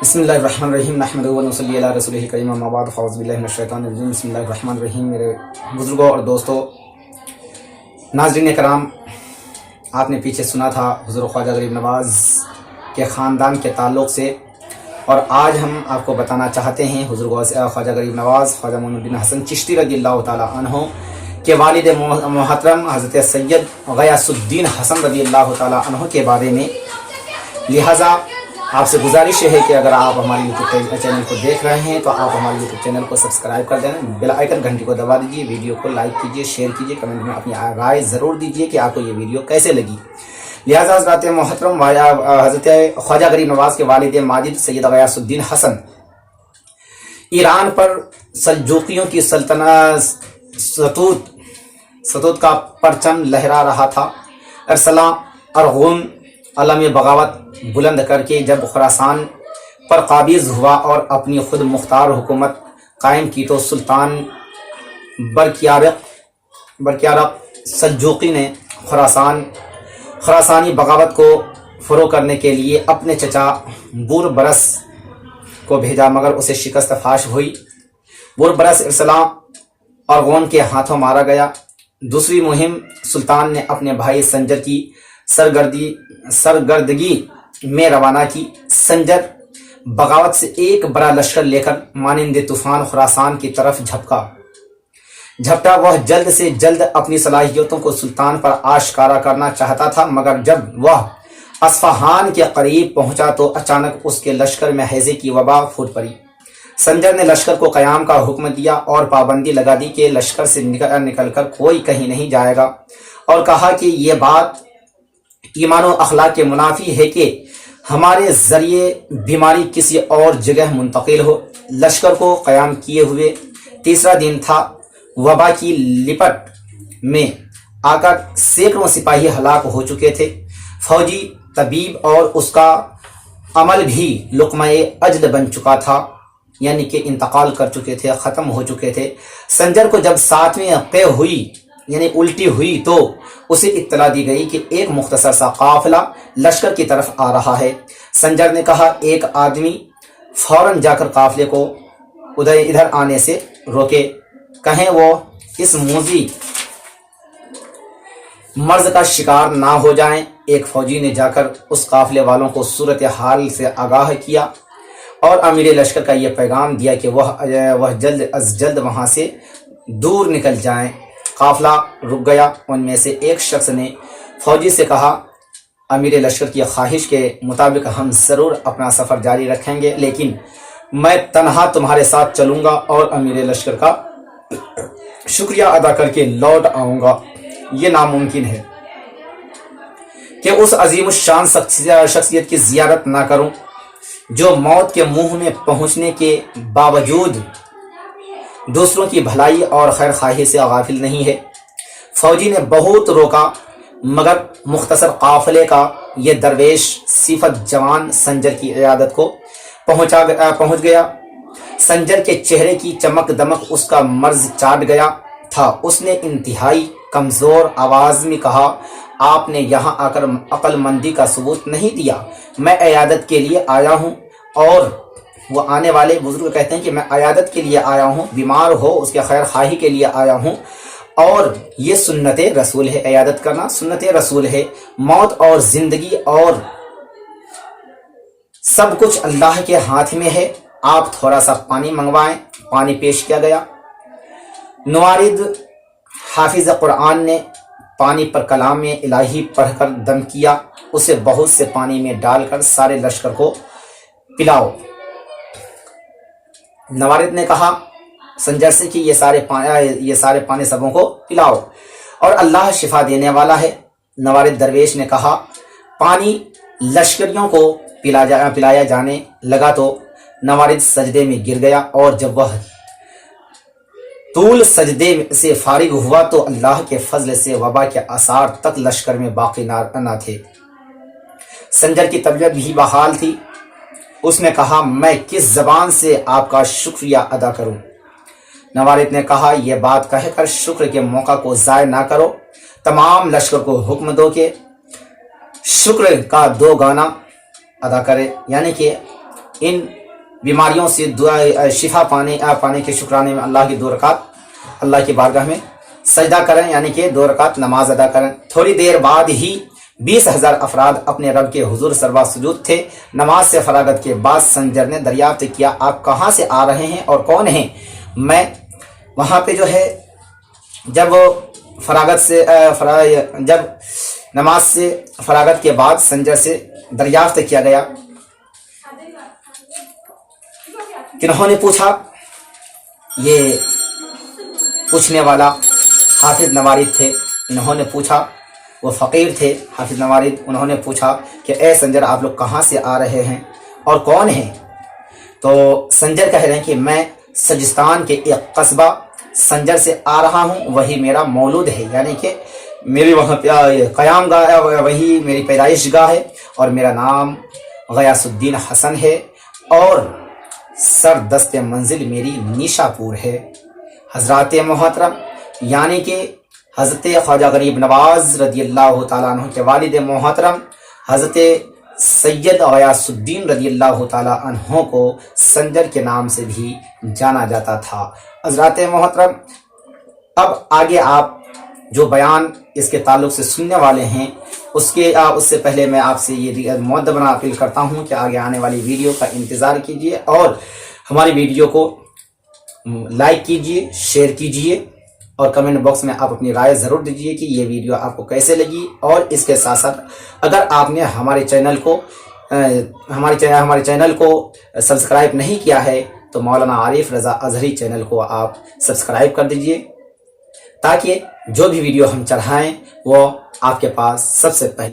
بسم اللہ الرحمن الرحیم نحمدہ و نصلی علی رسولہ الکریم اما بعد فاعوذ باللہ من الشیطان الرجیم بسم اللہ الرحمن الرحیم۔ میرے بزرگوں اور دوستوں، ناظرین کرام، آپ نے پیچھے سنا تھا حضور خواجہ غریب نواز کے خاندان کے تعلق سے، اور آج ہم آپ کو بتانا چاہتے ہیں حضور خواجہ غریب نواز خواجہ معین الدین حسن چشتی رضی اللہ تعالیٰ عنہ کے والد محترم حضرت سید غیاث الدین حسن رضی اللہ تعالیٰ عنہ کے بارے میں۔ لہٰذا آپ سے گزارش ہے کہ اگر آپ ہمارے یوٹیوب چینل کو دیکھ رہے ہیں تو آپ ہمارے یوٹیوب چینل کو سبسکرائب کر دینا، بیل آئیکن گھنٹی کو دبا دیجیے، ویڈیو کو لائک کیجیے، شیئر کیجیے، کمنٹ میں اپنی رائے ضرور دیجیے کہ آپ کو یہ ویڈیو کیسے لگی۔ لہٰذا حضرات محترم حضرت خواجہ غریب نواز کے والد ماجد سید غیاث الدین حسن ایران پر سلجوقیوں کی سلطنت ستوت کا پرچم لہرا رہا تھا۔ ارسلان ارغون علم بغاوت بلند کر کے جب خراسان پر قابض ہوا اور اپنی خود مختار حکومت قائم کی تو سلطان برکیارق سلجوقی نے خراسانی بغاوت کو فروغ کرنے کے لیے اپنے چچا بوربرس کو بھیجا، مگر اسے شکست فاش ہوئی۔ بوربرس ارسلان ارغون کے ہاتھوں مارا گیا۔ دوسری مہم سلطان نے اپنے بھائی سنجر کی سرگردگی میں روانہ کی۔ سنجر بغاوت سے ایک بڑا لشکر لے کر مانند طوفان خراسان کی طرف جھپٹا۔ وہ جلد سے جلد اپنی صلاحیتوں کو سلطان پر آشکارا کرنا چاہتا تھا، مگر جب وہ اصفہان کے قریب پہنچا تو اچانک اس کے لشکر میں ہیضے کی وبا پھوٹ پڑی۔ سنجر نے لشکر کو قیام کا حکم دیا اور پابندی لگا دی کہ لشکر سے نکل کر کوئی کہیں نہیں جائے گا، اور کہا کہ یہ بات ایمان و اخلاق کے منافی ہے کہ ہمارے ذریعے بیماری کسی اور جگہ منتقل ہو۔ لشکر کو قیام کیے ہوئے تیسرا دن تھا۔ وبا کی لپٹ میں آ کر سینکڑوں سپاہی ہلاک ہو چکے تھے۔ فوجی، طبیب اور اس کا عمل بھی لقمہ اجل بن چکا تھا، یعنی کہ انتقال کر چکے تھے، ختم ہو چکے تھے۔ سنجر کو جب ساتویں قے ہوئی یعنی الٹی ہوئی تو اسے اطلاع دی گئی کہ ایک مختصر سا قافلہ لشکر کی طرف آ رہا ہے۔ سنجر نے کہا ایک آدمی فوراً جا کر قافلے کو ادھر آنے سے روکے، کہیں وہ اس موذی مرض کا شکار نہ ہو جائیں۔ ایک فوجی نے جا کر اس قافلے والوں کو صورتحال سے آگاہ کیا اور امیر لشکر کا یہ پیغام دیا کہ وہ جلد از جلد وہاں سے دور نکل جائیں۔ قافلہ رک گیا۔ ان میں سے ایک شخص نے فوجی سے کہا امیر لشکر کی خواہش کے مطابق ہم ضرور اپنا سفر جاری رکھیں گے، لیکن میں تنہا تمہارے ساتھ چلوں گا اور امیر لشکر کا شکریہ ادا کر کے لوٹ آؤں گا۔ یہ ناممکن ہے کہ اس عظیم الشان شخصیت کی زیارت نہ کروں جو موت کے منہ میں پہنچنے کے باوجود دوسروں کی بھلائی اور خیر خواہی سے غافل نہیں ہے۔ فوجی نے بہت روکا، مگر مختصر قافلے کا یہ درویش صفت جوان سنجر کی عیادت کو پہنچ گیا۔ سنجر کے چہرے کی چمک دمک اس کا مرض چاٹ گیا تھا۔ اس نے انتہائی کمزور آواز میں کہا آپ نے یہاں آ کر عقل مندی کا ثبوت نہیں دیا۔ میں عیادت کے لیے آیا ہوں، اور وہ آنے والے بزرگ کہتے ہیں کہ میں عیادت کے لیے آیا ہوں، بیمار ہو اس کے خیر خواہی کے لیے آیا ہوں، اور یہ سنت رسول ہے، عیادت کرنا سنت رسول ہے۔ موت اور زندگی اور سب کچھ اللہ کے ہاتھ میں ہے، آپ تھوڑا سا پانی منگوائیں۔ پانی پیش کیا گیا۔ نوارد حافظ قرآن نے پانی پر کلام الہی پڑھ کر دم کیا، اسے بہت سے پانی میں ڈال کر سارے لشکر کو پلاؤ۔ نوارد نے کہا سنجر سے کہ یہ سارے پانی سبوں کو پلاؤ، اور اللہ شفا دینے والا ہے۔ نوارد درویش نے کہا پانی لشکریوں کو پلایا جانے لگا تو نوارد سجدے میں گر گیا، اور جب وہ طول سجدے سے فارغ ہوا تو اللہ کے فضل سے وبا کے آثار تک لشکر میں باقی نہ تھے۔ سنجر کی طبیعت بھی بحال تھی۔ اس نے کہا میں کس زبان سے آپ کا شکریہ ادا کروں؟ نوارد نے کہا یہ بات کہہ کر شکر کے موقع کو ضائع نہ کرو، تمام لشکر کو حکم دو کہ شکر کا 2 گانا ادا کرے، یعنی کہ ان بیماریوں سے شفا پانے کے شکرانے میں اللہ کی 2 رکعت اللہ کی بارگاہ میں سجدہ کریں، یعنی کہ 2 رکعت نماز ادا کریں۔ تھوڑی دیر بعد ہی 20,000 افراد اپنے رب کے حضور سروا سجود تھے۔ نماز سے فراغت کے بعد سنجر نے دریافت کیا، آپ کہاں سے آ رہے ہیں اور کون ہیں؟ میں وہاں پہ جو ہے جب جب نماز سے فراغت کے بعد سنجر سے دریافت کیا گیا، کنہوں نے پوچھا؟ یہ پوچھنے والا حافظ نوارد تھے۔ انہوں نے پوچھا، وہ فقیر تھے حافظ نوارد، انہوں نے پوچھا کہ اے سنجر آپ لوگ کہاں سے آ رہے ہیں اور کون ہیں؟ تو سنجر کہہ رہے ہیں کہ میں سجستان کے ایک قصبہ سنجر سے آ رہا ہوں، وہی میرا مولود ہے، یعنی کہ میری وہاں پہ قیام گاہ ہے، وہی میری پیدائش گاہ ہے، اور میرا نام غیاث الدین حسن ہے، اور سر دست منزل میری نیشا پور ہے۔ حضرات محترم، یعنی کہ حضرت خواجہ غریب نواز رضی اللہ تعالیٰ عنہ کے والد محترم حضرت سید غیاث الدین رضی اللہ تعالیٰ عنہ کو سنجر کے نام سے بھی جانا جاتا تھا۔ حضرات محترم، اب آگے آپ جو بیان اس کے تعلق سے سننے والے ہیں اس سے پہلے میں آپ سے یہ مؤدبانہ اپیل کرتا ہوں کہ آگے آنے والی ویڈیو کا انتظار کیجیے اور ہماری ویڈیو کو لائک کیجیے، شیئر کیجیے، اور کمنٹ باکس میں آپ اپنی رائے ضرور دیجیے کہ یہ ویڈیو آپ کو کیسے لگی۔ اور اس کے ساتھ ساتھ اگر آپ نے ہمارے چینل کو سبسکرائب نہیں کیا ہے تو مولانا عارف رضا اظہری چینل کو آپ سبسکرائب کر دیجیے، تاکہ جو بھی ویڈیو ہم چڑھائیں وہ آپ کے پاس سب سے پہلے